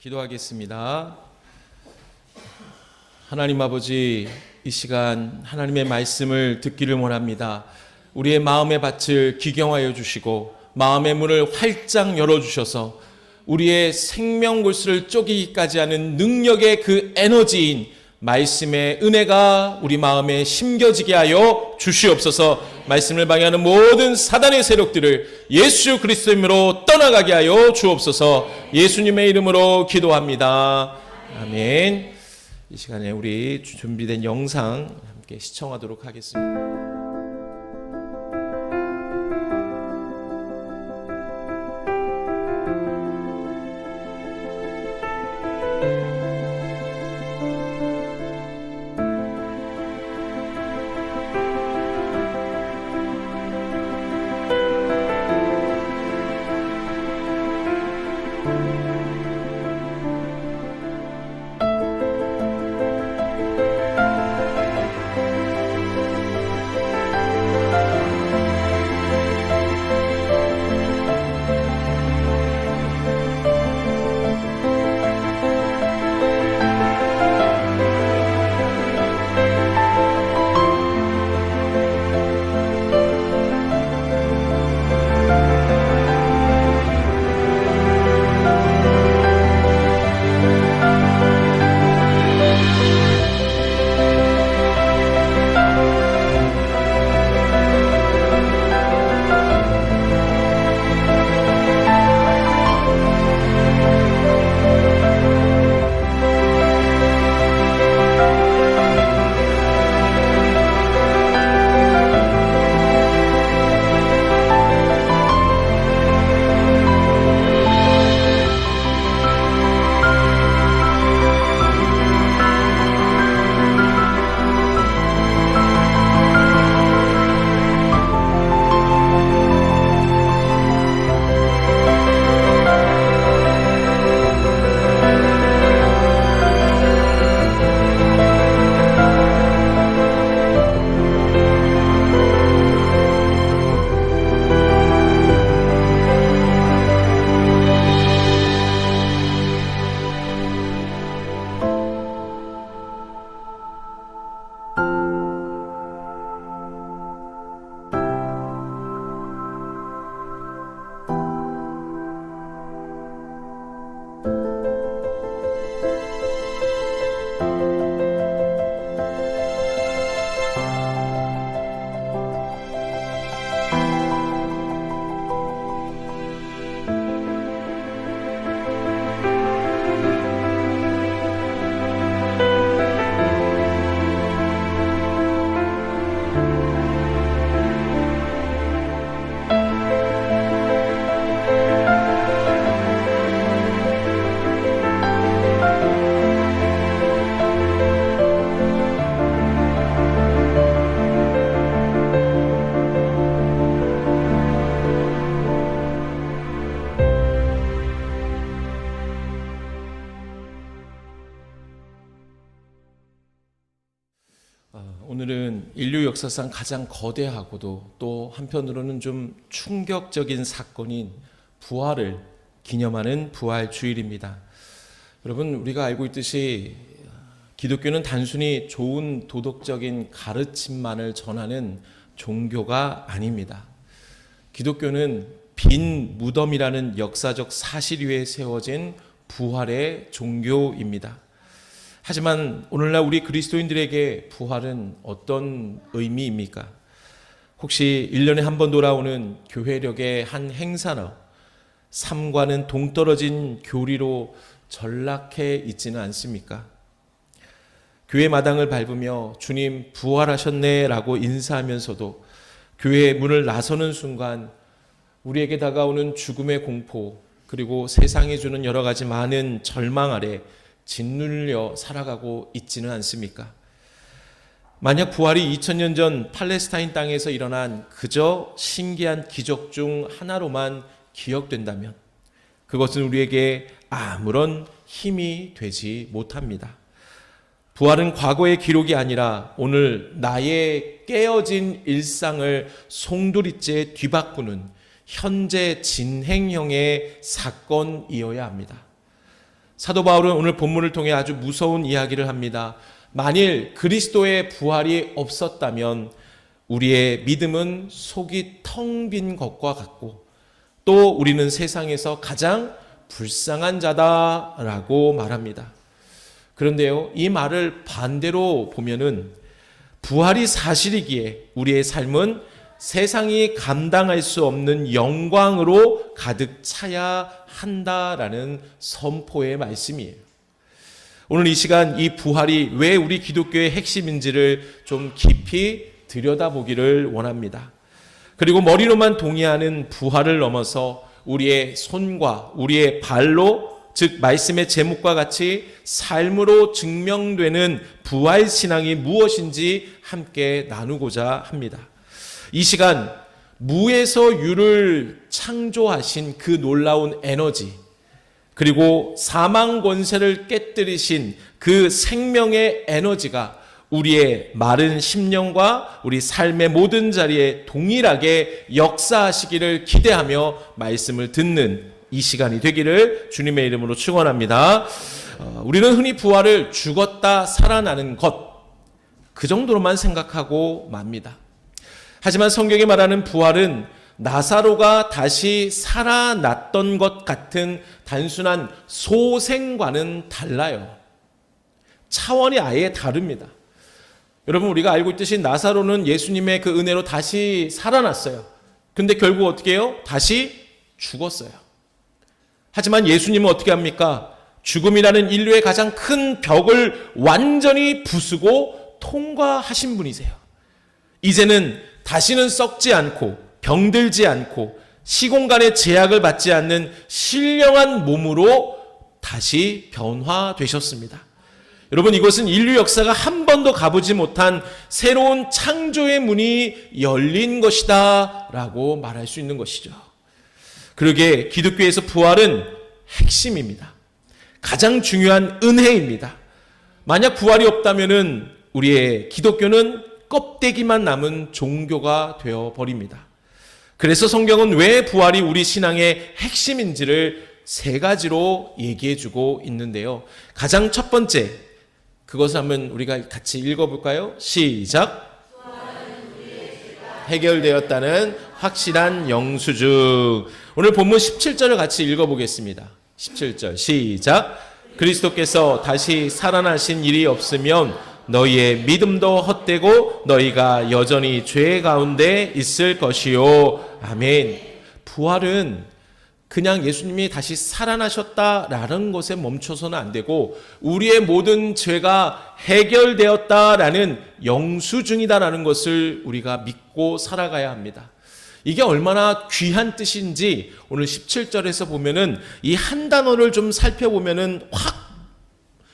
기도하겠습니다. 하나님 아버지, 이 시간 하나님의 말씀을 듣기를 원합니다. 우리의 마음의 밭을 기경하여 주시고 마음의 문을 활짝 열어주셔서 우리의 생명 골수를 쪼개기까지 하는 능력의 그 에너지인 말씀의 은혜가 우리 마음에 심겨지게 하여 주시옵소서. 말씀을 방해하는 모든 사단의 세력들을 예수 그리스도의 이름으로 떠나가게 하여 주옵소서. 예수님의 이름으로 기도합니다. 아멘. 이 시간에 우리 준비된 영상 함께 시청하도록 하겠습니다. 오늘은 인류 역사상 가장 거대하고도 또 한편으로는 좀 충격적인 사건인 부활을 기념하는 부활주일입니다. 여러분, 우리가 알고 있듯이 기독교는 단순히 좋은 도덕적인 가르침만을 전하는 종교가 아닙니다. 기독교는 빈 무덤이라는 역사적 사실 위에 세워진 부활의 종교입니다. 하지만 오늘날 우리 그리스도인들에게 부활은 어떤 의미입니까? 혹시 1년에 한 번 돌아오는 교회력의 한 행사로 삶과는 동떨어진 교리로 전락해 있지는 않습니까? 교회 마당을 밟으며 주님 부활하셨네 라고 인사하면서도 교회의 문을 나서는 순간 우리에게 다가오는 죽음의 공포, 그리고 세상이 주는 여러 가지 많은 절망 아래 짓눌려 살아가고 있지는 않습니까? 만약 부활이 2000년 전 팔레스타인 땅에서 일어난 그저 신기한 기적 중 하나로만 기억된다면 그것은 우리에게 아무런 힘이 되지 못합니다. 부활은 과거의 기록이 아니라 오늘 나의 깨어진 일상을 송두리째 뒤바꾸는 현재 진행형의 사건이어야 합니다. 사도 바울은 오늘 본문을 통해 아주 무서운 이야기를 합니다. 만일 그리스도의 부활이 없었다면 우리의 믿음은 속이 텅 빈 것과 같고 또 우리는 세상에서 가장 불쌍한 자다라고 말합니다. 그런데요, 이 말을 반대로 보면은 부활이 사실이기에 우리의 삶은 세상이 감당할 수 없는 영광으로 가득 차야 한다라는 선포의 말씀이에요. 오늘 이 시간 이 부활이 왜 우리 기독교의 핵심인지를 좀 깊이 들여다보기를 원합니다. 그리고 머리로만 동의하는 부활을 넘어서 우리의 손과 우리의 발로, 즉 말씀의 제목과 같이 삶으로 증명되는 부활 신앙이 무엇인지 함께 나누고자 합니다. 이 시간 무에서 유를 창조하신 그 놀라운 에너지, 그리고 사망 권세를 깨뜨리신 그 생명의 에너지가 우리의 마른 심령과 우리 삶의 모든 자리에 동일하게 역사하시기를 기대하며 말씀을 듣는 이 시간이 되기를 주님의 이름으로 축원합니다. 우리는 흔히 부활을 죽었다 살아나는 것, 그 정도로만 생각하고 맙니다. 하지만 성경이 말하는 부활은 나사로가 다시 살아났던 것 같은 단순한 소생과는 달라요. 차원이 아예 다릅니다. 여러분, 우리가 알고 있듯이 나사로는 예수님의 그 은혜로 다시 살아났어요. 근데 결국 어떻게 해요? 다시 죽었어요. 하지만 예수님은 어떻게 합니까? 죽음이라는 인류의 가장 큰 벽을 완전히 부수고 통과하신 분이세요. 이제는 다시는 썩지 않고 병들지 않고 시공간의 제약을 받지 않는 신령한 몸으로 다시 변화되셨습니다. 여러분, 이것은 인류 역사가 한 번도 가보지 못한 새로운 창조의 문이 열린 것이다 라고 말할 수 있는 것이죠. 그러기에 기독교에서 부활은 핵심입니다. 가장 중요한 은혜입니다. 만약 부활이 없다면 우리의 기독교는 껍데기만 남은 종교가 되어버립니다. 그래서 성경은 왜 부활이 우리 신앙의 핵심인지를 세 가지로 얘기해주고 있는데요. 가장 첫 번째, 그것을 한번 우리가 같이 읽어볼까요? 시작. 해결되었다는 확실한 영수증. 오늘 본문 17절을 같이 읽어보겠습니다. 17절 시작. 그리스도께서 다시 살아나신 일이 없으면 너희의 믿음도 헛되고 너희가 여전히 죄 가운데 있을 것이요. 아멘. 부활은 그냥 예수님이 다시 살아나셨다라는 것에 멈춰서는 안 되고 우리의 모든 죄가 해결되었다라는 영수증이다라는 것을 우리가 믿고 살아가야 합니다. 이게 얼마나 귀한 뜻인지 오늘 17절에서 보면은 이 한 단어를 좀 살펴보면은 확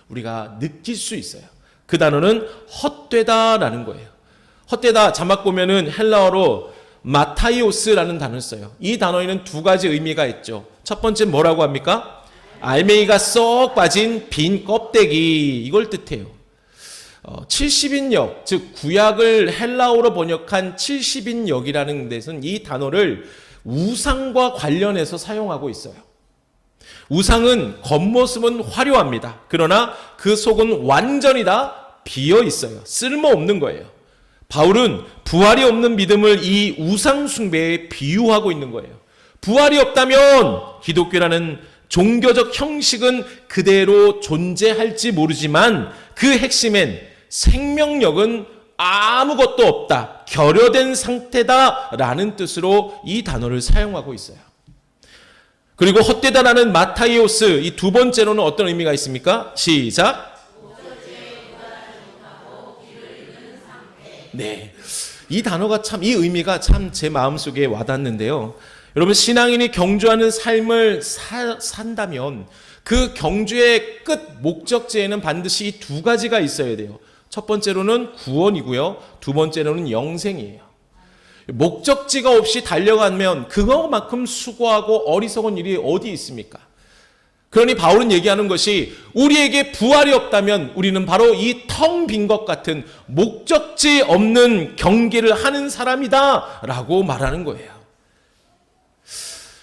우리가 느낄 수 있어요. 그 단어는 헛되다라는 거예요. 헛되다 자막 보면은 헬라어로 마타이오스라는 단어를 써요. 이 단어에는 두 가지 의미가 있죠. 첫 번째 뭐라고 합니까? 알맹이가 쏙 빠진 빈 껍데기, 이걸 뜻해요. 70인역, 즉 구약을 헬라어로 번역한 70인역이라는 데서는 이 단어를 우상과 관련해서 사용하고 있어요. 우상은 겉모습은 화려합니다. 그러나 그 속은 완전히 다 비어 있어요. 쓸모없는 거예요. 바울은 부활이 없는 믿음을 이 우상 숭배에 비유하고 있는 거예요. 부활이 없다면 기독교라는 종교적 형식은 그대로 존재할지 모르지만 그 핵심엔 생명력은 아무것도 없다, 결여된 상태다라는 뜻으로 이 단어를 사용하고 있어요. 그리고 헛되다라는 마타이오스, 이 두 번째로는 어떤 의미가 있습니까? 시작. 네, 이 단어가 참, 이 의미가 참 제 마음속에 와닿는데요. 여러분, 신앙인이 경주하는 삶을 산다면 그 경주의 끝 목적지에는 반드시 이 두 가지가 있어야 돼요. 첫 번째로는 구원이고요. 두 번째로는 영생이에요. 목적지가 없이 달려가면 그거만큼 수고하고 어리석은 일이 어디 있습니까? 그러니 바울은 얘기하는 것이 우리에게 부활이 없다면 우리는 바로 이 텅 빈 것 같은 목적지 없는 경기를 하는 사람이다 라고 말하는 거예요.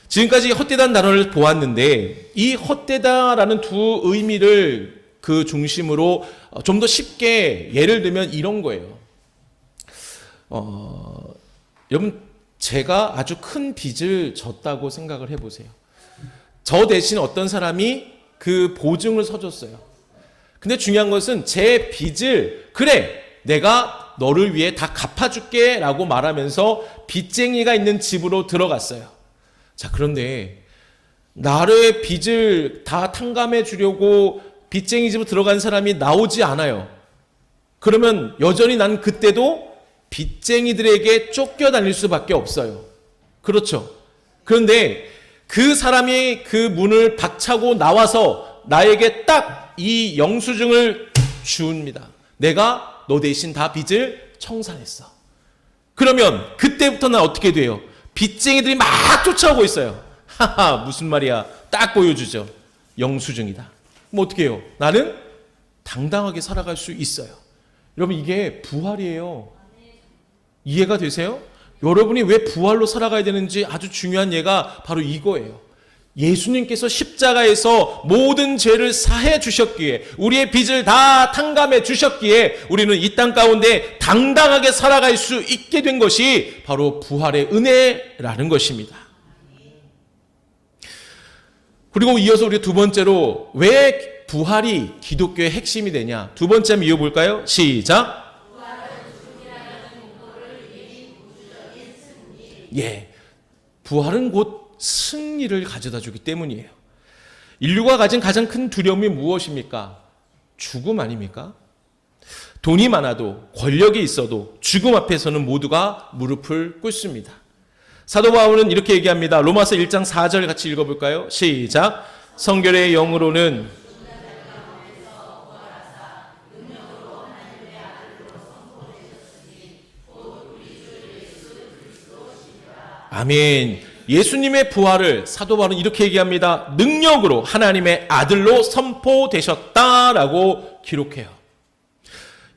지금까지 헛되다는 단어를 보았는데 이 헛되다라는 두 의미를 그 중심으로 좀 더 쉽게 예를 들면 이런 거예요. 여러분, 제가 아주 큰 빚을 졌다고 생각을 해보세요. 저 대신 어떤 사람이 그 보증을 서줬어요. 근데 중요한 것은 제 빚을 그래 내가 너를 위해 다 갚아줄게 라고 말하면서 빚쟁이가 있는 집으로 들어갔어요. 자, 그런데 나의 빚을 다 탕감해 주려고 빚쟁이 집으로 들어간 사람이 나오지 않아요. 그러면 여전히 난 그때도 빚쟁이들에게 쫓겨다닐 수밖에 없어요. 그렇죠. 그런데 그 사람이 그 문을 박차고 나와서 나에게 딱 이 영수증을 줍니다. 내가 너 대신 다 빚을 청산했어. 그러면 그때부터 난 어떻게 돼요? 빚쟁이들이 막 쫓아오고 있어요. 하하, 무슨 말이야. 딱 보여주죠. 영수증이다. 그럼 어떻게 해요? 나는 당당하게 살아갈 수 있어요. 여러분, 이게 부활이에요. 이해가 되세요? 여러분이 왜 부활로 살아가야 되는지 아주 중요한 예가 바로 이거예요. 예수님께서 십자가에서 모든 죄를 사해 주셨기에, 우리의 빚을 다 탕감해 주셨기에 우리는 이 땅 가운데 당당하게 살아갈 수 있게 된 것이 바로 부활의 은혜라는 것입니다. 그리고 이어서 우리 두 번째로 왜 부활이 기독교의 핵심이 되냐? 두 번째 한번 이어볼까요? 시작. 예, 부활은 곧 승리를 가져다 주기 때문이에요. 인류가 가진 가장 큰 두려움이 무엇입니까? 죽음 아닙니까? 돈이 많아도 권력이 있어도 죽음 앞에서는 모두가 무릎을 꿇습니다. 사도 바울은 이렇게 얘기합니다. 로마서 1장 4절 같이 읽어볼까요? 시작. 성결의 영으로는 아멘. 예수님의 부활을 사도 바울은 이렇게 얘기합니다. 능력으로 하나님의 아들로 선포되셨다라고 기록해요.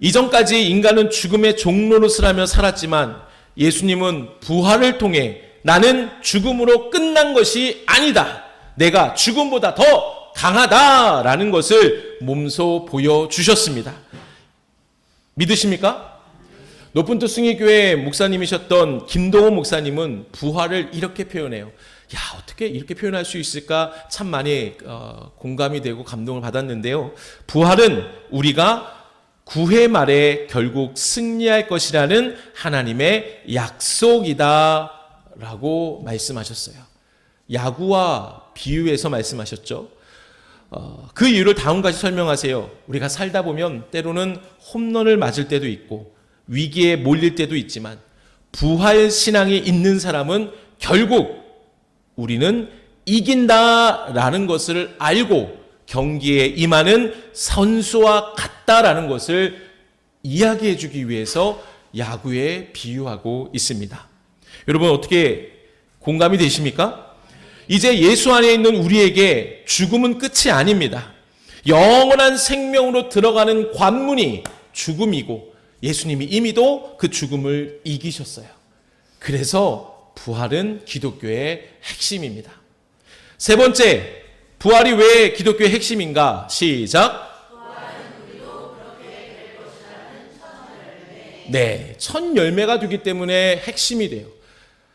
이전까지 인간은 죽음의 종노릇을 살았지만 예수님은 부활을 통해 나는 죽음으로 끝난 것이 아니다. 내가 죽음보다 더 강하다라는 것을 몸소 보여주셨습니다. 믿으십니까? 높은 뜻 승리교회 목사님이셨던 김동호 목사님은 부활을 이렇게 표현해요. 야, 어떻게 이렇게 표현할 수 있을까? 참 많이 공감이 되고 감동을 받았는데요. 부활은 우리가 구회 말에 결국 승리할 것이라는 하나님의 약속이다 라고 말씀하셨어요. 야구와 비유해서 말씀하셨죠. 그 이유를 다음과 같이 설명하세요. 우리가 살다 보면 때로는 홈런을 맞을 때도 있고 위기에 몰릴 때도 있지만 부활 신앙이 있는 사람은 결국 우리는 이긴다라는 것을 알고 경기에 임하는 선수와 같다라는 것을 이야기해 주기 위해서 야구에 비유하고 있습니다. 여러분, 어떻게 공감이 되십니까? 이제 예수 안에 있는 우리에게 죽음은 끝이 아닙니다. 영원한 생명으로 들어가는 관문이 죽음이고 예수님이 이미도 그 죽음을 이기셨어요. 그래서 부활은 기독교의 핵심입니다. 세 번째, 부활이 왜 기독교의 핵심인가? 시작. 부활은 우리도 그렇게 될 것이라는 첫 열매. 네, 첫 열매가 되기 때문에 핵심이 돼요.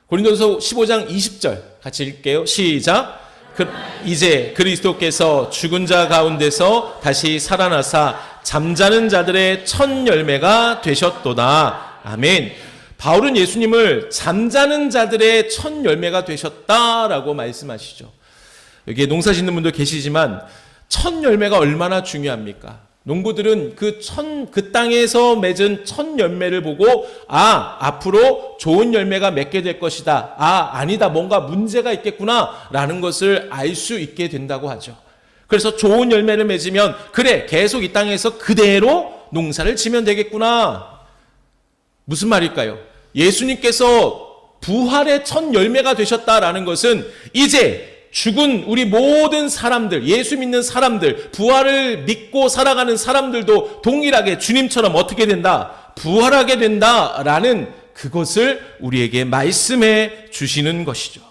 고린도서 15장 20절 같이 읽게요. 시작. 이제 그리스도께서 죽은 자 가운데서 다시 살아나사 잠자는 자들의 첫 열매가 되셨도다. 아멘. 바울은 예수님을 잠자는 자들의 첫 열매가 되셨다라고 말씀하시죠. 여기에 농사 짓는 분들 계시지만 첫 열매가 얼마나 중요합니까? 농부들은 그 땅에서 맺은 첫 열매를 보고 앞으로 좋은 열매가 맺게 될 것이다. 아니다. 뭔가 문제가 있겠구나 라는 것을 알 수 있게 된다고 하죠. 그래서 좋은 열매를 맺으면 그래, 계속 이 땅에서 그대로 농사를 지면 되겠구나. 무슨 말일까요? 예수님께서 부활의 첫 열매가 되셨다라는 것은 이제 죽은 우리 모든 사람들, 예수 믿는 사람들, 부활을 믿고 살아가는 사람들도 동일하게 주님처럼 어떻게 된다? 부활하게 된다라는 그것을 우리에게 말씀해 주시는 것이죠.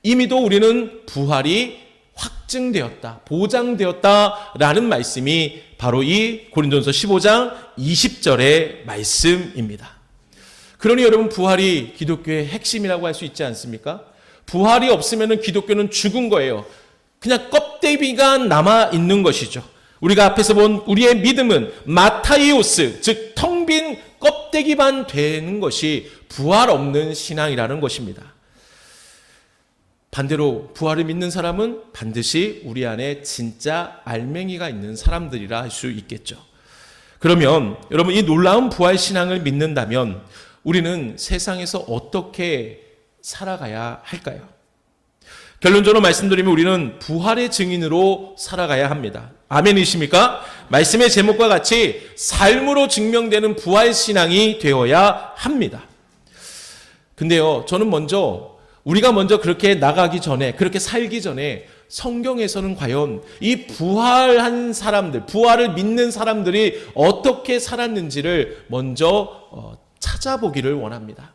이미도 우리는 부활이 확증되었다, 보장되었다라는 말씀이 바로 이 고린도전서 15장 20절의 말씀입니다. 그러니 여러분, 부활이 기독교의 핵심이라고 할 수 있지 않습니까? 부활이 없으면 기독교는 죽은 거예요. 그냥 껍데기가 남아있는 것이죠. 우리가 앞에서 본 우리의 믿음은 마타이오스, 즉 텅 빈 껍데기만 되는 것이 부활 없는 신앙이라는 것입니다. 반대로 부활을 믿는 사람은 반드시 우리 안에 진짜 알맹이가 있는 사람들이라 할 수 있겠죠. 그러면 여러분, 이 놀라운 부활 신앙을 믿는다면 우리는 세상에서 어떻게 살아가야 할까요? 결론적으로 말씀드리면 우리는 부활의 증인으로 살아가야 합니다. 아멘이십니까? 말씀의 제목과 같이 삶으로 증명되는 부활 신앙이 되어야 합니다. 근데요, 저는 우리가 먼저 그렇게 나가기 전에, 그렇게 살기 전에 성경에서는 과연 이 부활한 사람들, 부활을 믿는 사람들이 어떻게 살았는지를 먼저 찾아보기를 원합니다.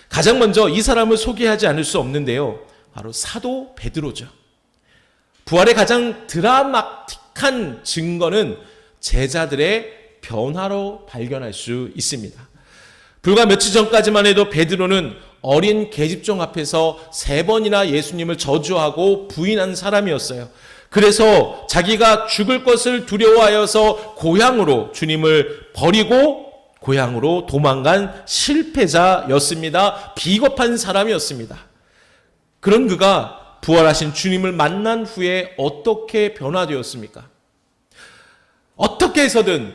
가장 먼저 이 사람을 소개하지 않을 수 없는데요, 바로 사도 베드로죠. 부활의 가장 드라마틱한 증거는 제자들의 변화로 발견할 수 있습니다. 불과 며칠 전까지만 해도 베드로는 어린 계집종 앞에서 3번이나 예수님을 저주하고 부인한 사람이었어요. 그래서 자기가 죽을 것을 두려워하여서 고향으로, 주님을 버리고 고향으로 도망간 실패자였습니다. 비겁한 사람이었습니다. 그런 그가 부활하신 주님을 만난 후에 어떻게 변화되었습니까? 어떻게 해서든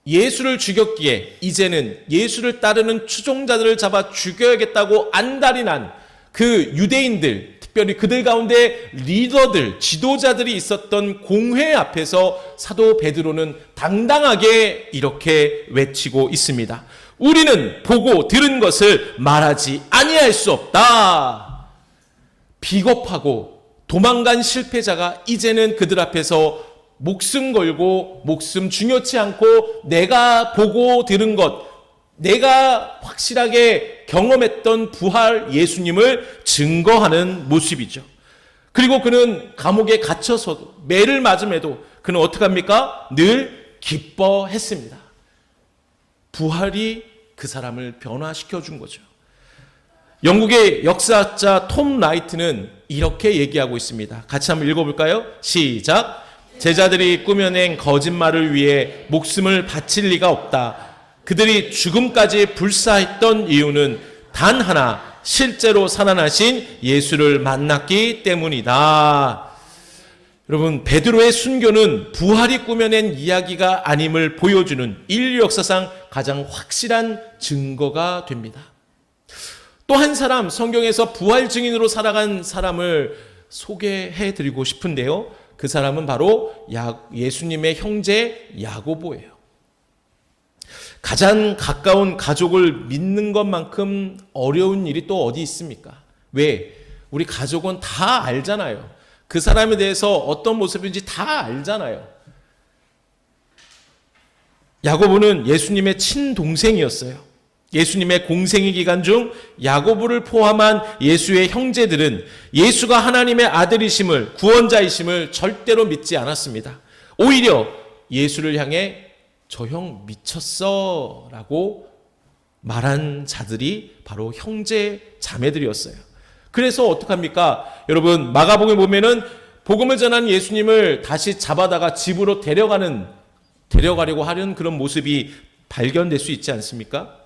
예수를 죽였기에 이제는 예수를 따르는 추종자들을 잡아 죽여야겠다고 안달이 난 그 유대인들, 특별히 그들 가운데 리더들, 지도자들이 있었던 공회 앞에서 사도 베드로는 당당하게 이렇게 외치고 있습니다. 우리는 보고 들은 것을 말하지 아니할 수 없다. 비겁하고 도망간 실패자가 이제는 그들 앞에서 목숨 걸고 목숨 중요치 않고 내가 보고 들은 것, 내가 확실하게 경험했던 부활 예수님을 증거하는 모습이죠. 그리고 그는 감옥에 갇혀서도, 매를 맞음에도 그는 어떻게 합니까? 늘 기뻐했습니다. 부활이 그 사람을 변화시켜 준 거죠. 영국의 역사학자 톰 라이트는 이렇게 얘기하고 있습니다. 같이 한번 읽어볼까요? 시작. 제자들이 꾸며낸 거짓말을 위해 목숨을 바칠 리가 없다. 그들이 죽음까지 불사했던 이유는 단 하나, 실제로 살아나신 예수를 만났기 때문이다. 여러분, 베드로의 순교는 부활이 꾸며낸 이야기가 아님을 보여주는 인류 역사상 가장 확실한 증거가 됩니다. 또 한 사람, 성경에서 부활 증인으로 살아간 사람을 소개해 드리고 싶은데요. 그 사람은 바로 예수님의 형제 야고보예요. 가장 가까운 가족을 믿는 것만큼 어려운 일이 또 어디 있습니까? 왜? 우리 가족은 다 알잖아요. 그 사람에 대해서 어떤 모습인지 다 알잖아요. 야고보는 예수님의 친동생이었어요. 예수님의 공생의 기간 중 야고보를 포함한 예수의 형제들은 예수가 하나님의 아들이심을, 구원자이심을 절대로 믿지 않았습니다. 오히려 예수를 향해 저 형 미쳤어 라고 말한 자들이 바로 형제 자매들이었어요. 그래서 어떡합니까? 여러분, 마가복음에 보면은 복음을 전한 예수님을 다시 잡아다가 집으로 데려가려고 하는 그런 모습이 발견될 수 있지 않습니까?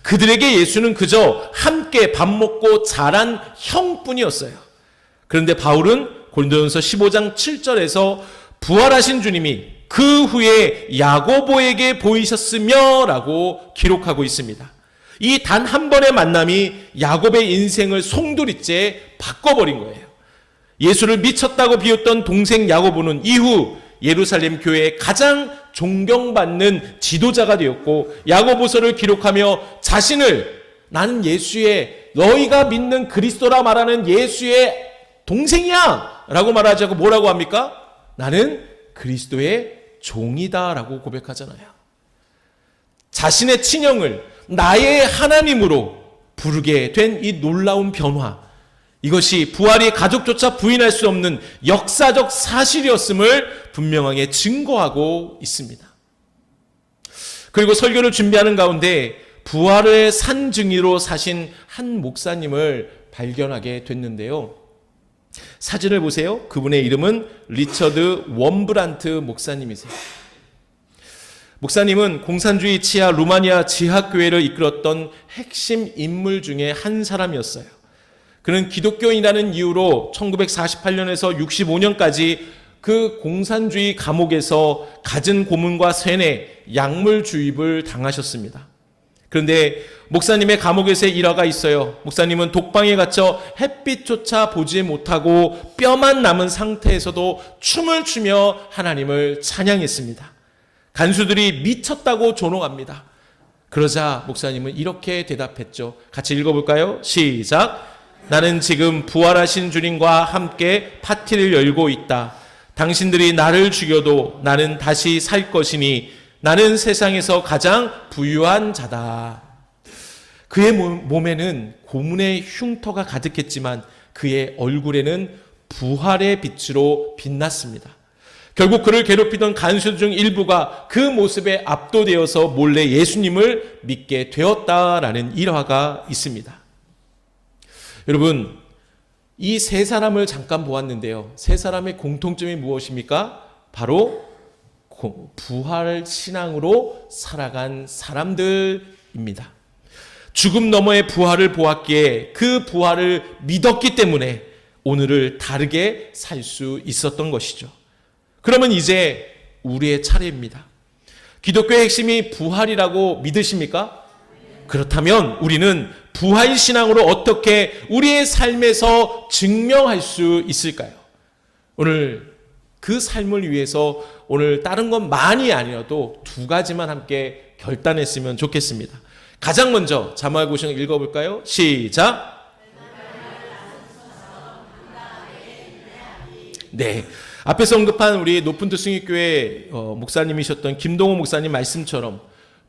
그들에게 예수는 그저 함께 밥 먹고 자란 형뿐이었어요. 그런데 바울은 고린도전서 15장 7절에서 부활하신 주님이 그 후에 야고보에게 보이셨으며 라고 기록하고 있습니다. 이 단 한 번의 만남이 야곱의 인생을 송두리째 바꿔버린 거예요. 예수를 미쳤다고 비웃던 동생 야고보는 이후 예루살렘 교회의 가장 존경받는 지도자가 되었고, 야고보서를 기록하며 자신을 나는 예수의, 너희가 믿는 그리스도라 말하는 예수의 동생이야 라고 말하지 않고 뭐라고 합니까? 나는 그리스도의 종이다 라고 고백하잖아요. 자신의 친형을 나의 하나님으로 부르게 된 이 놀라운 변화, 이것이 부활이 가족조차 부인할 수 없는 역사적 사실이었음을 분명하게 증거하고 있습니다. 그리고 설교를 준비하는 가운데 부활의 산증인으로 사신 한 목사님을 발견하게 됐는데요. 사진을 보세요. 그분의 이름은 리처드 웜브란트 목사님이세요. 목사님은 공산주의 치하 루마니아 지하교회를 이끌었던 핵심 인물 중에 한 사람이었어요. 그는 기독교인이라는 이유로 1948년에서 65년까지 그 공산주의 감옥에서 갖은 고문과 세뇌, 약물 주입을 당하셨습니다. 그런데 목사님의 감옥에서의 일화가 있어요. 목사님은 독방에 갇혀 햇빛조차 보지 못하고 뼈만 남은 상태에서도 춤을 추며 하나님을 찬양했습니다. 간수들이 미쳤다고 조롱합니다. 그러자 목사님은 이렇게 대답했죠. 같이 읽어볼까요? 시작. 나는 지금 부활하신 주님과 함께 파티를 열고 있다. 당신들이 나를 죽여도 나는 다시 살 것이니 나는 세상에서 가장 부유한 자다. 그의 몸에는 고문의 흉터가 가득했지만 그의 얼굴에는 부활의 빛으로 빛났습니다. 결국 그를 괴롭히던 간수들 중 일부가 그 모습에 압도되어서 몰래 예수님을 믿게 되었다라는 일화가 있습니다. 여러분, 이 세 사람을 잠깐 보았는데요. 세 사람의 공통점이 무엇입니까? 바로 부활 신앙으로 살아간 사람들입니다. 죽음 너머의 부활을 보았기에 그 부활을 믿었기 때문에 오늘을 다르게 살 수 있었던 것이죠. 그러면 이제 우리의 차례입니다. 기독교의 핵심이 부활이라고 믿으십니까? 그렇다면 우리는 부활 신앙으로 어떻게 우리의 삶에서 증명할 수 있을까요? 오늘 그 삶을 위해서 오늘 다른 건 많이 아니어도 두 가지만 함께 결단했으면 좋겠습니다. 가장 먼저 자막 구절 읽어볼까요? 시작. 네, 앞에서 언급한 우리 높은 뜻 승익교회 목사님이셨던 김동호 목사님 말씀처럼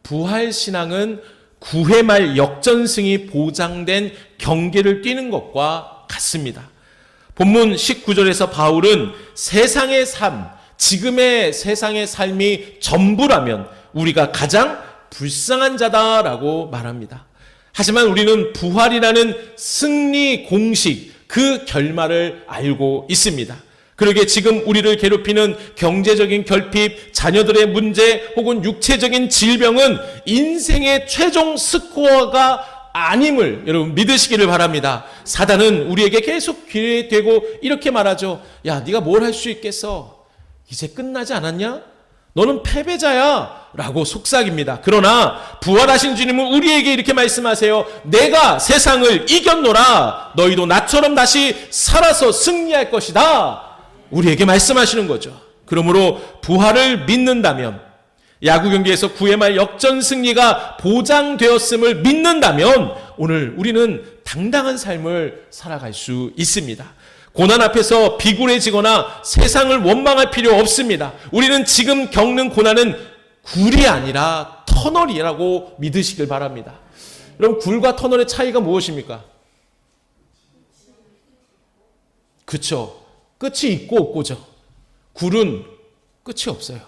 부활 신앙은 구회 말 역전승이 보장된 경계를 뛰는 것과 같습니다. 본문 19절에서 바울은 세상의 삶, 지금의 세상의 삶이 전부라면 우리가 가장 불쌍한 자다라고 말합니다. 하지만 우리는 부활이라는 승리 공식, 그 결말을 알고 있습니다. 그러게 지금 우리를 괴롭히는 경제적인 결핍, 자녀들의 문제 혹은 육체적인 질병은 인생의 최종 스코어가 아님을 여러분 믿으시기를 바랍니다. 사단은 우리에게 계속 기회에 대고 이렇게 말하죠. 야, 네가 뭘 할 수 있겠어? 이제 끝나지 않았냐? 너는 패배자야 라고 속삭입니다. 그러나 부활하신 주님은 우리에게 이렇게 말씀하세요. 내가 세상을 이겼노라. 너희도 나처럼 다시 살아서 승리할 것이다. 우리에게 말씀하시는 거죠. 그러므로 부활을 믿는다면, 야구 경기에서 9회 말 역전 승리가 보장되었음을 믿는다면 오늘 우리는 당당한 삶을 살아갈 수 있습니다. 고난 앞에서 비굴해지거나 세상을 원망할 필요 없습니다. 우리는 지금 겪는 고난은 굴이 아니라 터널이라고 믿으시길 바랍니다. 여러분, 굴과 터널의 차이가 무엇입니까? 그렇죠. 끝이 있고 없고죠. 굴은 끝이 없어요.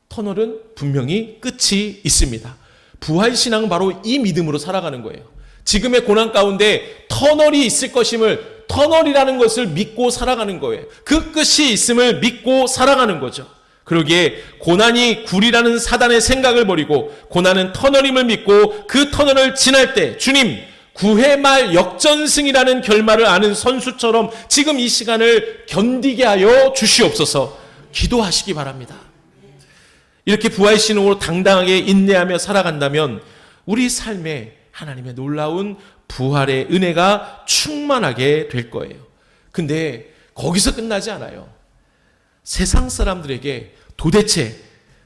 터널은 분명히 끝이 있습니다. 부활신앙은 바로 이 믿음으로 살아가는 거예요. 지금의 고난 가운데 터널이 있을 것임을, 터널이라는 것을 믿고 살아가는 거예요. 그 끝이 있음을 믿고 살아가는 거죠. 그러기에 고난이 굴이라는 사단의 생각을 버리고 고난은 터널임을 믿고 그 터널을 지날 때 주님, 9회 말 역전승이라는 결말을 아는 선수처럼 지금 이 시간을 견디게 하여 주시옵소서 기도하시기 바랍니다. 이렇게 부활신앙으로 당당하게 인내하며 살아간다면 우리 삶에 하나님의 놀라운 부활의 은혜가 충만하게 될 거예요. 근데 거기서 끝나지 않아요. 세상 사람들에게 도대체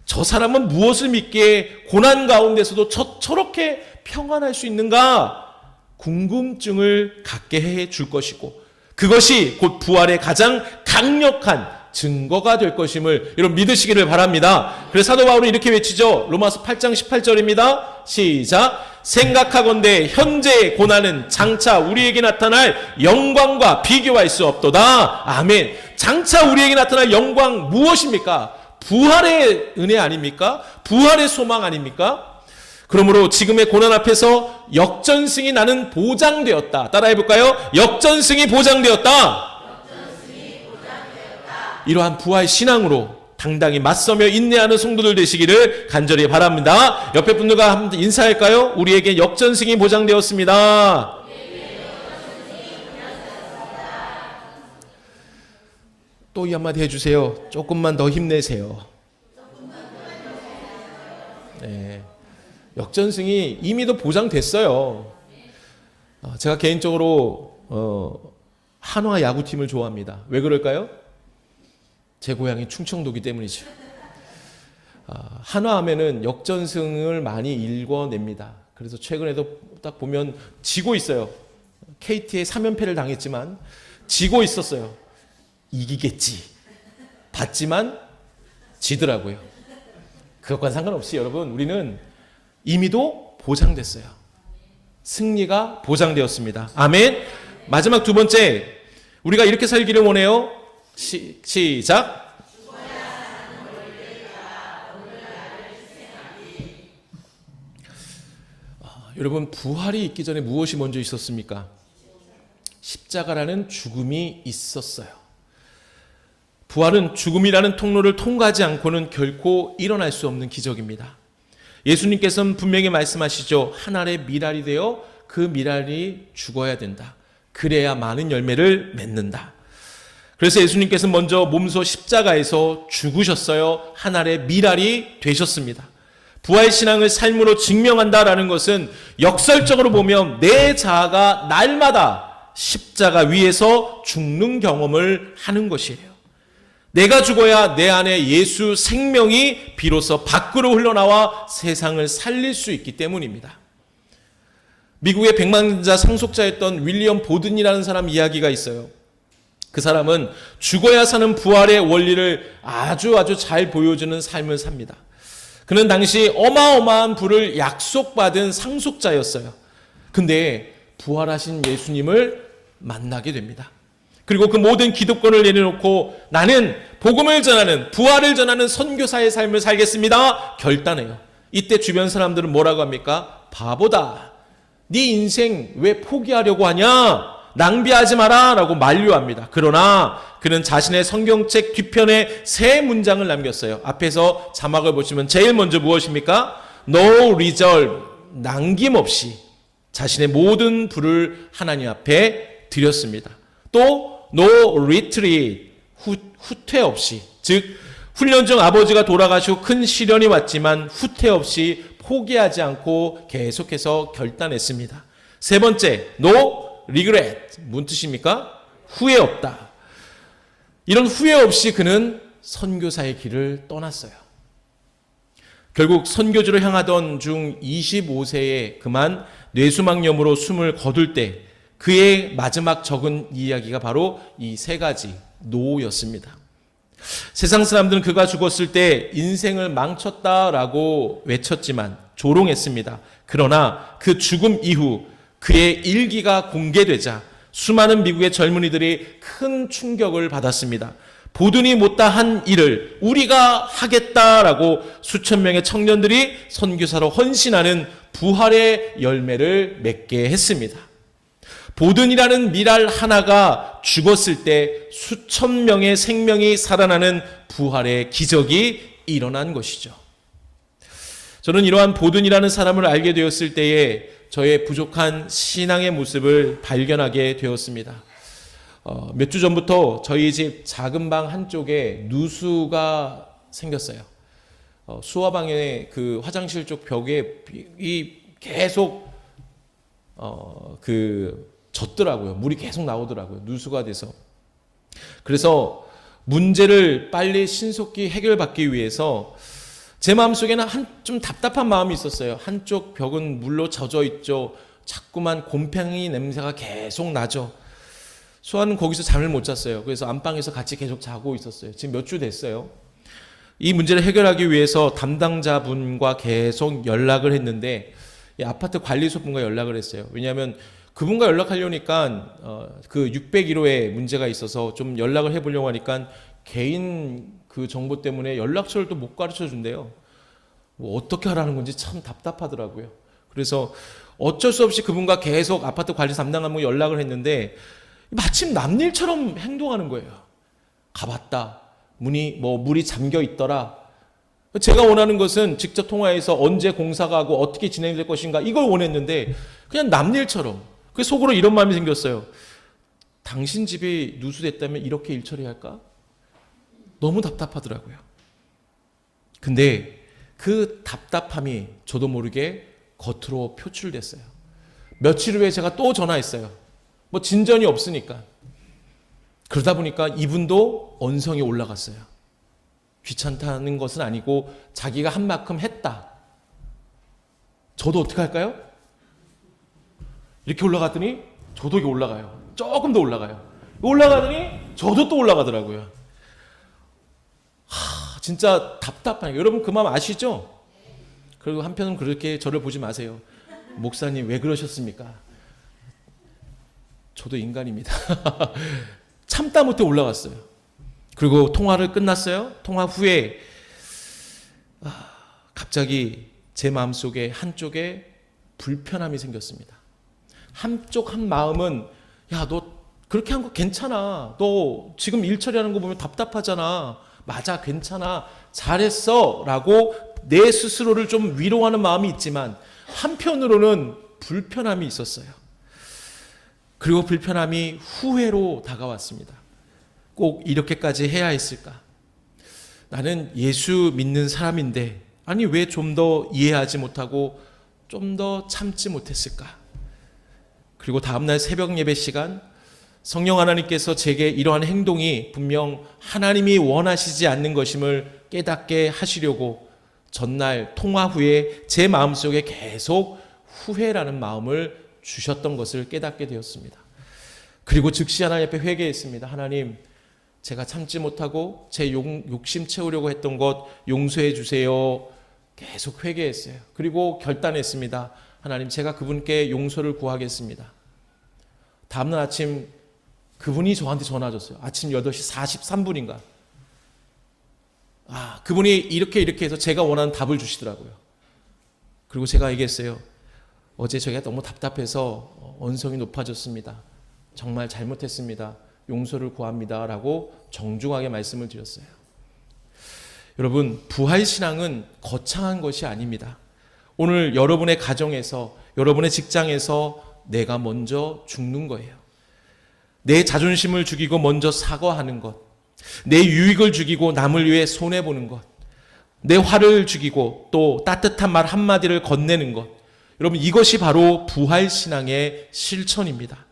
저 사람은 무엇을 믿기에 고난 가운데서도 저렇게 평안할 수 있는가? 궁금증을 갖게 해 줄 것이고 그것이 곧 부활의 가장 강력한 증거가 될 것임을 여러분 믿으시기를 바랍니다. 그래서 사도 바울은 이렇게 외치죠. 로마서 8장 18절입니다. 시작. 생각하건대 현재의 고난은 장차 우리에게 나타날 영광과 비교할 수 없도다. 아멘. 장차 우리에게 나타날 영광 무엇입니까? 부활의 은혜 아닙니까? 부활의 소망 아닙니까? 그러므로 지금의 고난 앞에서 역전승이 나는 보장되었다. 따라해볼까요? 역전승이 보장되었다. 이러한 부활 신앙으로 당당히 맞서며 인내하는 성도들 되시기를 간절히 바랍니다. 옆에 분들과 한번 인사할까요? 우리에게 역전승이 보장되었습니다. 또 이 한마디 해주세요. 조금만 더 힘내세요. 네. 역전승이 이미도 보장됐어요. 제가 개인적으로 한화 야구팀을 좋아합니다. 왜 그럴까요? 제 고향이 충청도기 때문이죠. 한화 하면은 역전승을 많이 일궈냅니다. 그래서 최근에도 딱 보면 지고 있어요. KT에 3연패를 당했지만 지고 있었어요. 이기겠지. 봤지만 지더라고요. 그것과는 상관없이 여러분 우리는 이미도 보장됐어요. 승리가 보장되었습니다. 아멘. 마지막 두 번째, 우리가 이렇게 살기를 원해요. 시작. 여러분 부활이 있기 전에 무엇이 먼저 있었습니까? 십자가라는 죽음이 있었어요. 부활은 죽음이라는 통로를 통과하지 않고는 결코 일어날 수 없는 기적입니다. 예수님께서는 분명히 말씀하시죠. 한 알의 밀알이 되어 그 밀알이 죽어야 된다. 그래야 많은 열매를 맺는다. 그래서 예수님께서는 먼저 몸소 십자가에서 죽으셨어요. 한 알의 밀알이 되셨습니다. 부활신앙을 삶으로 증명한다라는 것은 역설적으로 보면 내 자아가 날마다 십자가 위에서 죽는 경험을 하는 것이에요. 내가 죽어야 내 안에 예수 생명이 비로소 밖으로 흘러나와 세상을 살릴 수 있기 때문입니다. 미국의 백만자 상속자였던 윌리엄 보든이라는 사람 이야기가 있어요. 그 사람은 죽어야 사는 부활의 원리를 아주 잘 보여주는 삶을 삽니다. 그는 당시 어마어마한 부를 약속받은 상속자였어요. 근데 부활하신 예수님을 만나게 됩니다. 그리고 그 모든 기득권을 내려놓고 나는 복음을 전하는 부활을 전하는 선교사의 삶을 살겠습니다. 결단해요. 이때 주변 사람들은 뭐라고 합니까? 바보다. 네 인생 왜 포기하려고 하냐? 낭비하지 마라 라고 만류합니다. 그러나 그는 자신의 성경책 뒤편에 세 문장을 남겼어요. 앞에서 자막을 보시면 제일 먼저 무엇입니까? No reserve, 남김없이 자신의 모든 부를 하나님 앞에 드렸습니다. 또 no retreat, 후퇴 없이, 즉 훈련 중 아버지가 돌아가시고 큰 시련이 왔지만 후퇴 없이 포기하지 않고 계속해서 결단했습니다. 세 번째, no regret, 무슨 뜻입니까? 후회 없다. 이런 후회 없이 그는 선교사의 길을 떠났어요. 결국 선교지로 향하던 중 25세에 그만 뇌수막염으로 숨을 거둘 때 그의 마지막 적은 이야기가 바로 이 세 가지 노였습니다. 세상 사람들은 그가 죽었을 때 인생을 망쳤다라고 외쳤지만 조롱했습니다. 그러나 그 죽음 이후 그의 일기가 공개되자 수많은 미국의 젊은이들이 큰 충격을 받았습니다. 보든이 못다 한 일을 우리가 하겠다라고 수천 명의 청년들이 선교사로 헌신하는 부활의 열매를 맺게 했습니다. 보든이라는 밀알 하나가 죽었을 때 수천 명의 생명이 살아나는 부활의 기적이 일어난 것이죠. 저는 이러한 보든이라는 사람을 알게 되었을 때에 저의 부족한 신앙의 모습을 발견하게 되었습니다. 몇 주 전부터 저희 집 작은 방 한쪽에 누수가 생겼어요. 수화방의 그 화장실 쪽 벽에 계속 젖더라고요. 물이 계속 나오더라고요. 누수가 돼서. 그래서 문제를 빨리 신속히 해결받기 위해서 제 마음속에는 좀 답답한 마음이 있었어요. 한쪽 벽은 물로 젖어 있죠. 자꾸만 곰팡이 냄새가 계속 나죠. 소아는 거기서 잠을 못 잤어요. 그래서 안방에서 같이 계속 자고 있었어요. 지금 몇 주 됐어요. 이 문제를 해결하기 위해서 담당자분과 계속 연락을 했는데 이 아파트 관리소분과 연락을 했어요. 왜냐하면 그분과 연락하려니까 그 601호에 문제가 있어서 좀 연락을 해보려고 하니까 개인 그 정보 때문에 연락처를 또 못 가르쳐 준대요. 뭐 어떻게 하라는 건지 참 답답하더라고요. 그래서 어쩔 수 없이 그분과 계속 아파트 관리 담당자분과 연락을 했는데 마침 남일처럼 행동하는 거예요. 가봤다. 물이 잠겨 있더라. 제가 원하는 것은 직접 통화해서 언제 공사가 하고 어떻게 진행될 것인가 이걸 원했는데 그냥 남일처럼. 그 속으로 이런 마음이 생겼어요. 당신 집이 누수됐다면 이렇게 일 처리할까? 너무 답답하더라고요. 근데 그 답답함이 저도 모르게 겉으로 표출됐어요. 며칠 후에 제가 또 전화했어요. 뭐 진전이 없으니까. 그러다 보니까 이분도 언성이 올라갔어요. 귀찮다는 것은 아니고 자기가 한 만큼 했다. 저도 어떻게 할까요? 이렇게 올라갔더니 저도 이게 올라가요. 조금 더 올라가요. 올라가더니 저도 또 올라가더라고요. 진짜 답답하네요. 여러분 그 마음 아시죠? 그리고 한편은 그렇게 저를 보지 마세요. 목사님 왜 그러셨습니까? 저도 인간입니다. 참다 못해 올라갔어요. 그리고 통화를 끝났어요. 통화 후에 갑자기 제 마음속에 한쪽에 불편함이 생겼습니다. 한쪽 한 마음은 야, 너 그렇게 한 거 괜찮아. 너 지금 일 처리하는 거 보면 답답하잖아. 맞아, 괜찮아. 잘했어. 라고 내 스스로를 좀 위로하는 마음이 있지만 한편으로는 불편함이 있었어요. 그리고 불편함이 후회로 다가왔습니다. 꼭 이렇게까지 해야 했을까? 나는 예수 믿는 사람인데 아니 왜 좀 더 이해하지 못하고 좀 더 참지 못했을까? 그리고 다음날 새벽 예배 시간 성령 하나님께서 제게 이러한 행동이 분명 하나님이 원하시지 않는 것임을 깨닫게 하시려고 전날 통화 후에 제 마음속에 계속 후회라는 마음을 주셨던 것을 깨닫게 되었습니다. 그리고 즉시 하나님 앞에 회개했습니다. 하나님, 제가 참지 못하고 제 욕심 채우려고 했던 것 용서해 주세요. 계속 회개했어요. 그리고 결단했습니다. 하나님, 제가 그분께 용서를 구하겠습니다. 다음날 아침 그분이 저한테 전화 줬어요. 아침 8시 43분인가. 그분이 이렇게 해서 제가 원하는 답을 주시더라고요. 그리고 제가 얘기했어요. 어제 저희가 너무 답답해서 언성이 높아졌습니다. 정말 잘못했습니다. 용서를 구합니다. 라고 정중하게 말씀을 드렸어요. 여러분, 부활신앙은 거창한 것이 아닙니다. 오늘 여러분의 가정에서, 여러분의 직장에서 내가 먼저 죽는 거예요. 내 자존심을 죽이고 먼저 사과하는 것, 내 유익을 죽이고 남을 위해 손해보는 것, 내 화를 죽이고 또 따뜻한 말 한마디를 건네는 것, 여러분 이것이 바로 부활신앙의 실천입니다.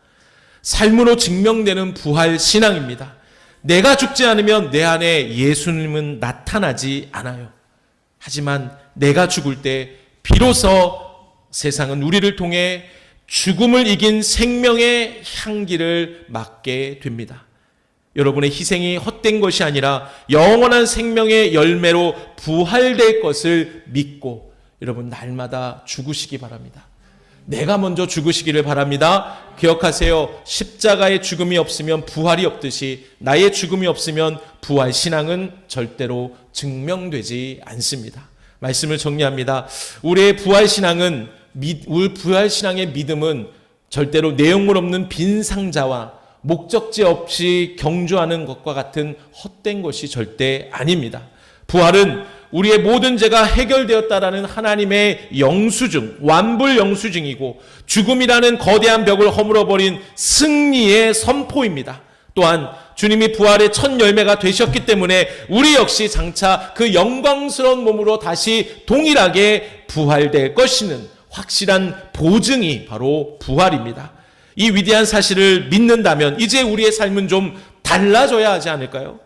삶으로 증명되는 부활신앙입니다. 내가 죽지 않으면 내 안에 예수님은 나타나지 않아요. 하지만 내가 죽을 때 비로소 세상은 우리를 통해 죽음을 이긴 생명의 향기를 맡게 됩니다. 여러분의 희생이 헛된 것이 아니라 영원한 생명의 열매로 부활될 것을 믿고 여러분 날마다 죽으시기 바랍니다. 내가 먼저 죽으시기를 바랍니다. 기억하세요. 십자가의 죽음이 없으면 부활이 없듯이 나의 죽음이 없으면 부활 신앙은 절대로 증명되지 않습니다. 말씀을 정리합니다. 우리의 부활 신앙의 믿음은 절대로 내용물 없는 빈 상자와 목적지 없이 경주하는 것과 같은 헛된 것이 절대 아닙니다. 부활은 우리의 모든 죄가 해결되었다라는 하나님의 영수증, 완불 영수증이고 죽음이라는 거대한 벽을 허물어버린 승리의 선포입니다. 또한 주님이 부활의 첫 열매가 되셨기 때문에 우리 역시 장차 그 영광스러운 몸으로 다시 동일하게 부활될 것이는 확실한 보증이 바로 부활입니다. 이 위대한 사실을 믿는다면 이제 우리의 삶은 좀 달라져야 하지 않을까요?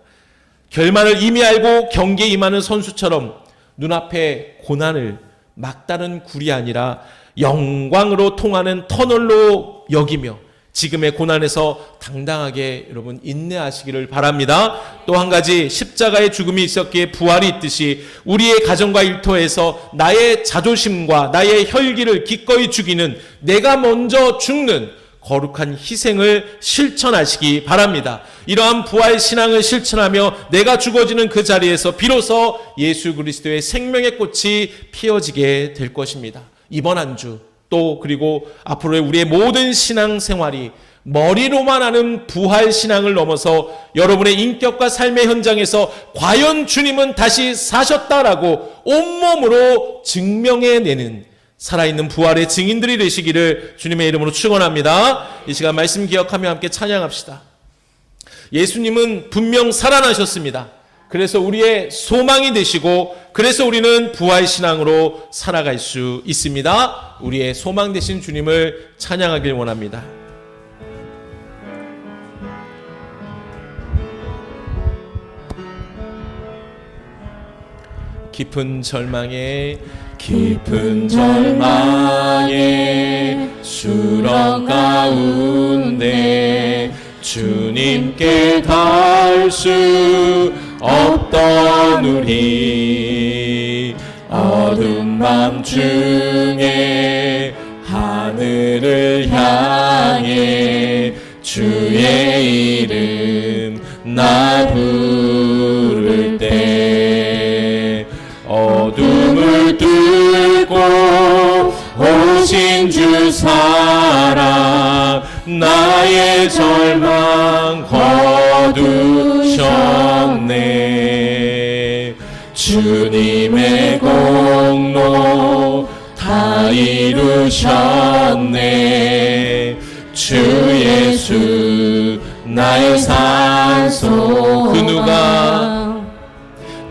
결말을 이미 알고 경기에 임하는 선수처럼 눈앞에 고난을 막다른 굴이 아니라 영광으로 통하는 터널로 여기며 지금의 고난에서 당당하게 여러분 인내하시기를 바랍니다. 또 한 가지, 십자가의 죽음이 있었기에 부활이 있듯이 우리의 가정과 일터에서 나의 자존심과 나의 혈기를 기꺼이 죽이는, 내가 먼저 죽는 거룩한 희생을 실천하시기 바랍니다. 이러한 부활 신앙을 실천하며 내가 죽어지는 그 자리에서 비로소 예수 그리스도의 생명의 꽃이 피어지게 될 것입니다. 이번 한 주, 또 그리고 앞으로의 우리의 모든 신앙 생활이 머리로만 하는 부활 신앙을 넘어서 여러분의 인격과 삶의 현장에서 과연 주님은 다시 사셨다라고 온몸으로 증명해내는 살아있는 부활의 증인들이 되시기를 주님의 이름으로 축원합니다. 이 시간 말씀 기억하며 함께 찬양합시다. 예수님은 분명 살아나셨습니다. 그래서 우리의 소망이 되시고, 그래서 우리는 부활 신앙으로 살아갈 수 있습니다. 우리의 소망 되신 주님을 찬양하길 원합니다. 깊은 절망에 수렁 가운데 주님께 닿을 수 없던 우리, 어두운 밤 중에 하늘을 향해 주의 이름 나 부를 때, 어둠을 뚫고 오신 주 사랑 나의 절망 거두셨네. 주님의 공로 다 이루셨네. 주 예수 나의 산소,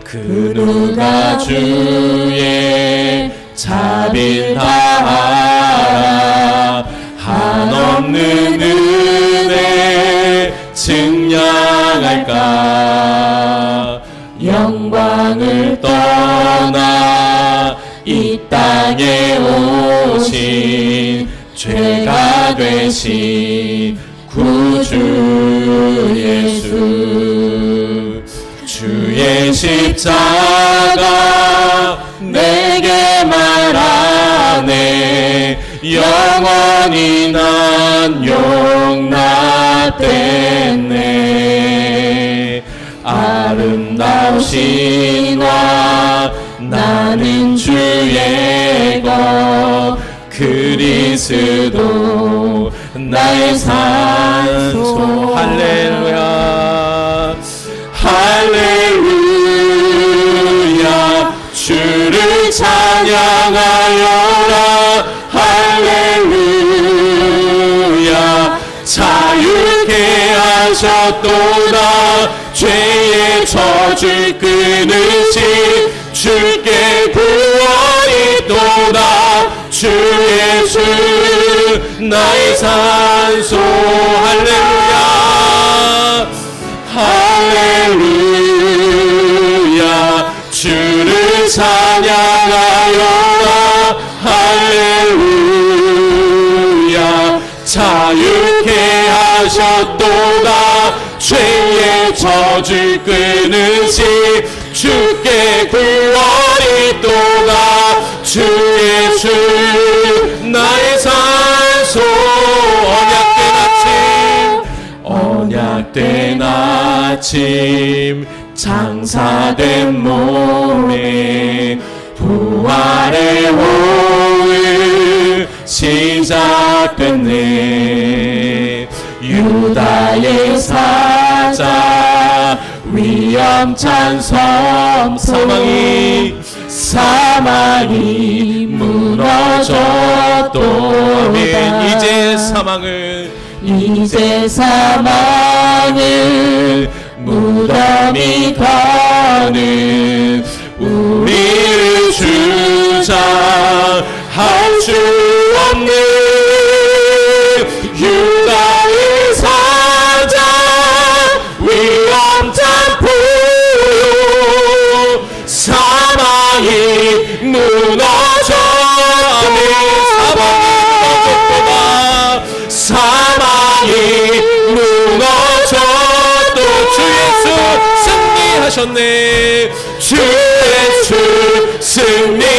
그 누가 주의 자비를 다하라. 한없는 은혜 증량할까. 영광을 떠나 이 땅에 오신 죄가 되신 구주 예수, 주의 십자가 내게 말하네. 영원히 난 용납됐네. 아름다우신 와 나는 주의 것, 그리스도 나의 산소. 할렐루야 할렐루야. 주를 찬양하여라. 할렐루야. 자유케 하셨도다. 죄의 저주를 끊으신 주께 구원이 또다. 주 예수 나의 산소. 할렐루야 할렐루야. 주를 찬양하여라. 할렐루야. 자유케 하셨도다. 죄의 저주를 끊으신 주께 구원이 또다. 주 예수 나의 산소. 언약된 아침 장사된 몸에 부활의 호흡 시작됐네. 유다의 사자 위험찬 섬, 사망이 무너졌도다. 이제 사망을 무덤이 가는 우리를 주장할 수 없는 유다의 사자 위험찬 부요. 사망이 무너졌네. 사망이 승리하셨네. 주 예수 승리하셨네.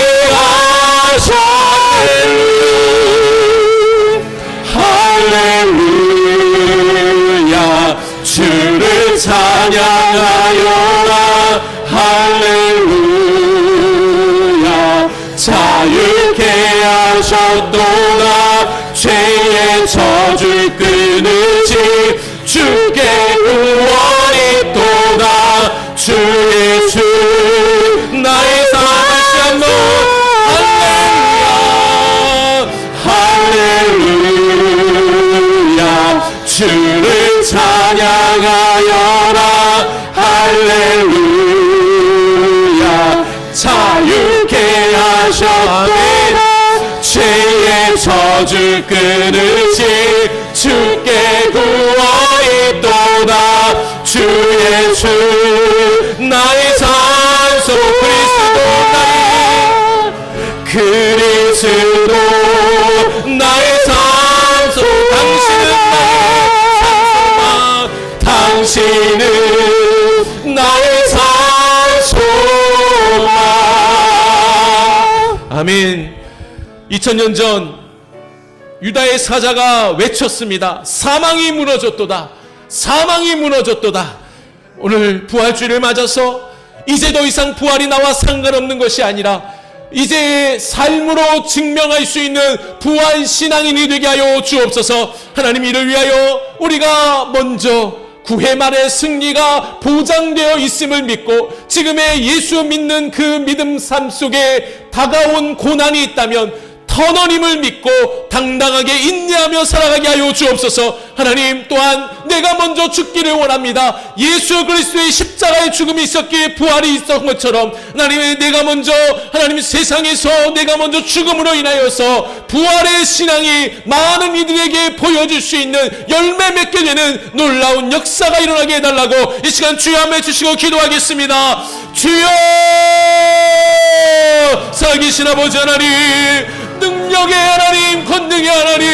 할렐루야. 주를 찬양하여라. 할렐루야. 자유케 하셨도다. 죄의 저주를 끊으시 주께 구원이 또다. 주 예수 나의 다시 한번 할렐루야. 할렐루야. 주를 찬양하여라. 할렐루야. 자유케 하셨네. 죄의 저주 끊으시 주께 구원이 또다. 주 예수 나의 산소 그리스도 나의 산소. 당신은 나의 산소만. 당신은 나의 산소만. 아멘. 2000년 전 유다의 사자가 외쳤습니다. 사망이 무너졌도다. 사망이 무너졌도다. 오늘 부활주일을 맞아서 이제 더 이상 부활이 나와 상관없는 것이 아니라 이제 삶으로 증명할 수 있는 부활 신앙인이 되게 하여 주옵소서. 하나님, 이를 위하여 우리가 먼저 구회 말의 승리가 보장되어 있음을 믿고 지금의 예수 믿는 그 믿음 삶 속에 다가온 고난이 있다면 터널임을 믿고 당당하게 인내하며 살아가게 하여 주옵소서. 하나님, 또한 내가 먼저 죽기를 원합니다. 예수 그리스도의 십자가의 죽음이 있었기에 부활이 있었던 것처럼 하나님, 내가 먼저 하나님 세상에서 내가 먼저 죽음으로 인하여서 부활의 신앙이 많은 이들에게 보여줄 수 있는 열매 맺게 되는 놀라운 역사가 일어나게 해달라고 이 시간 주여 한번 해주시고 기도하겠습니다. 주여, 살아계신 아버지 하나님, 능력의 하나님, 권능의 하나님,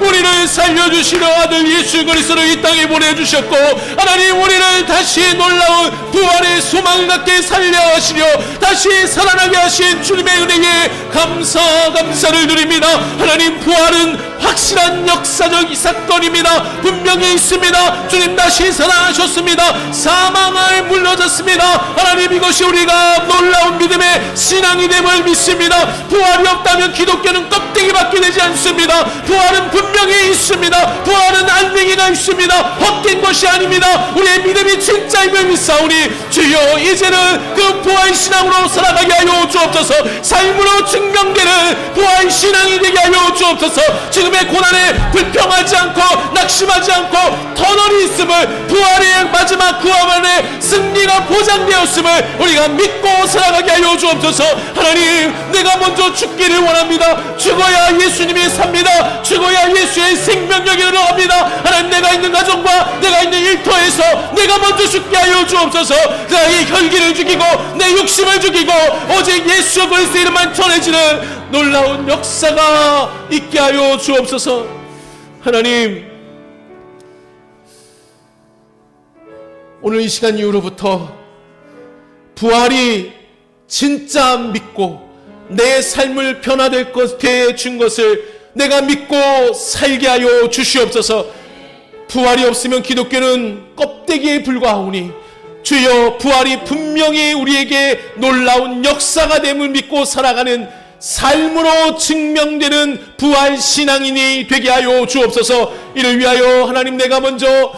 우리를 살려주시려 아들 예수 그리스도를 이 땅에 보내주셨고 하나님, 우리를 다시 놀라운 부활의 소망을 갖게 살려 하시려 다시 살아나게 하신 주님의 은혜에 감사를 드립니다. 하나님, 부활은 확실한 역사적 사건입니다. 분명히 있습니다. 주님 다시 살아나셨습니다. 사망을 물러졌습니다. 하나님, 이것이 우리가 놀라운 믿음의 신앙이 됨을 믿습니다. 부활이 없다면 기독교는 껍데기밖에 되지 않습니다. 부활은 분명히 있습니다. 부활은 안능이가 있습니다. 헛된 것이 아닙니다. 우리의 믿음이 진짜임을 믿사오니 주여, 이제는 그 부활 신앙으로 살아가게 하여 주옵소서. 삶으로 증명되는 부활 신앙이 되게 하여 주옵소서. 지금의 고난에 불평하지 않고 낙심하지 않고 터널이 있음을, 부활의 마지막 구원의 승리가 보장되었음을 우리가 믿고 살아가게 하여 주옵소서. 하나님, 내가 먼저 죽기를 원합니다. 죽어야 예수님이 삽니다. 죽어야 예수의 생명력이 일어납니다. 하나님, 내가 있는 가정과 내가 있는 일터에서 내가 먼저 죽게 하여 주옵소서. 나의 혈기를 죽이고 내 욕심을 죽이고 오직 예수 그리스도의 이름만 전해지는 놀라운 역사가 있게 하여 주옵소서. 하나님, 오늘 이 시간 이후로부터 부활이 진짜 믿고 내 삶을 변화될 것에 준 것을 내가 믿고 살게 하여 주시옵소서. 부활이 없으면 기독교는 껍데기에 불과하오니 주여, 부활이 분명히 우리에게 놀라운 역사가 됨을 믿고 살아가는 삶으로 증명되는 부활 신앙인이 되게 하여 주옵소서. 이를 위하여 하나님, 내가 먼저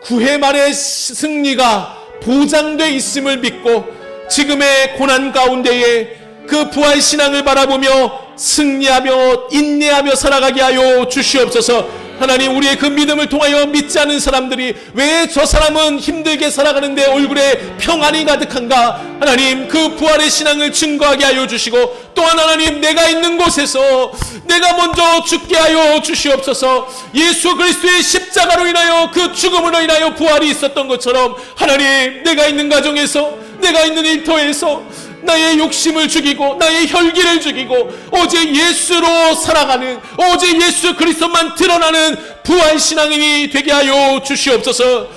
구회 말의 승리가 보장되어 있음을 믿고 지금의 고난 가운데에 그 부활 신앙을 바라보며 승리하며 인내하며 살아가게 하여 주시옵소서. 하나님, 우리의 그 믿음을 통하여 믿지 않은 사람들이 왜 저 사람은 힘들게 살아가는데 얼굴에 평안이 가득한가? 하나님, 그 부활의 신앙을 증거하게 하여 주시고 또한 하나님, 내가 있는 곳에서 내가 먼저 죽게 하여 주시옵소서. 예수 그리스도의 십자가로 인하여 그 죽음으로 인하여 부활이 있었던 것처럼 하나님, 내가 있는 가정에서 내가 있는 일터에서 나의 욕심을 죽이고 나의 혈기를 죽이고 오직 예수로 살아가는, 오직 예수 그리스도만 드러나는 부활 신앙인이 되게 하여 주시옵소서.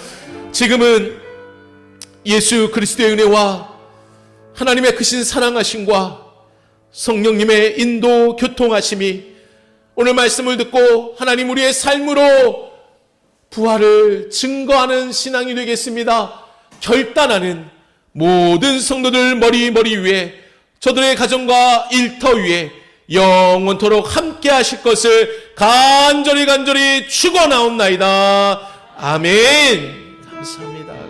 지금은 예수 그리스도의 은혜와 하나님의 크신 사랑하심과 성령님의 인도 교통하심이 오늘 말씀을 듣고 하나님 우리의 삶으로 부활을 증거하는 신앙이 되겠습니다. 결단하는 모든 성도들 머리 위에, 저들의 가정과 일터 위에 영원토록 함께 하실 것을 간절히 축원하옵나이다. 아멘. 감사합니다.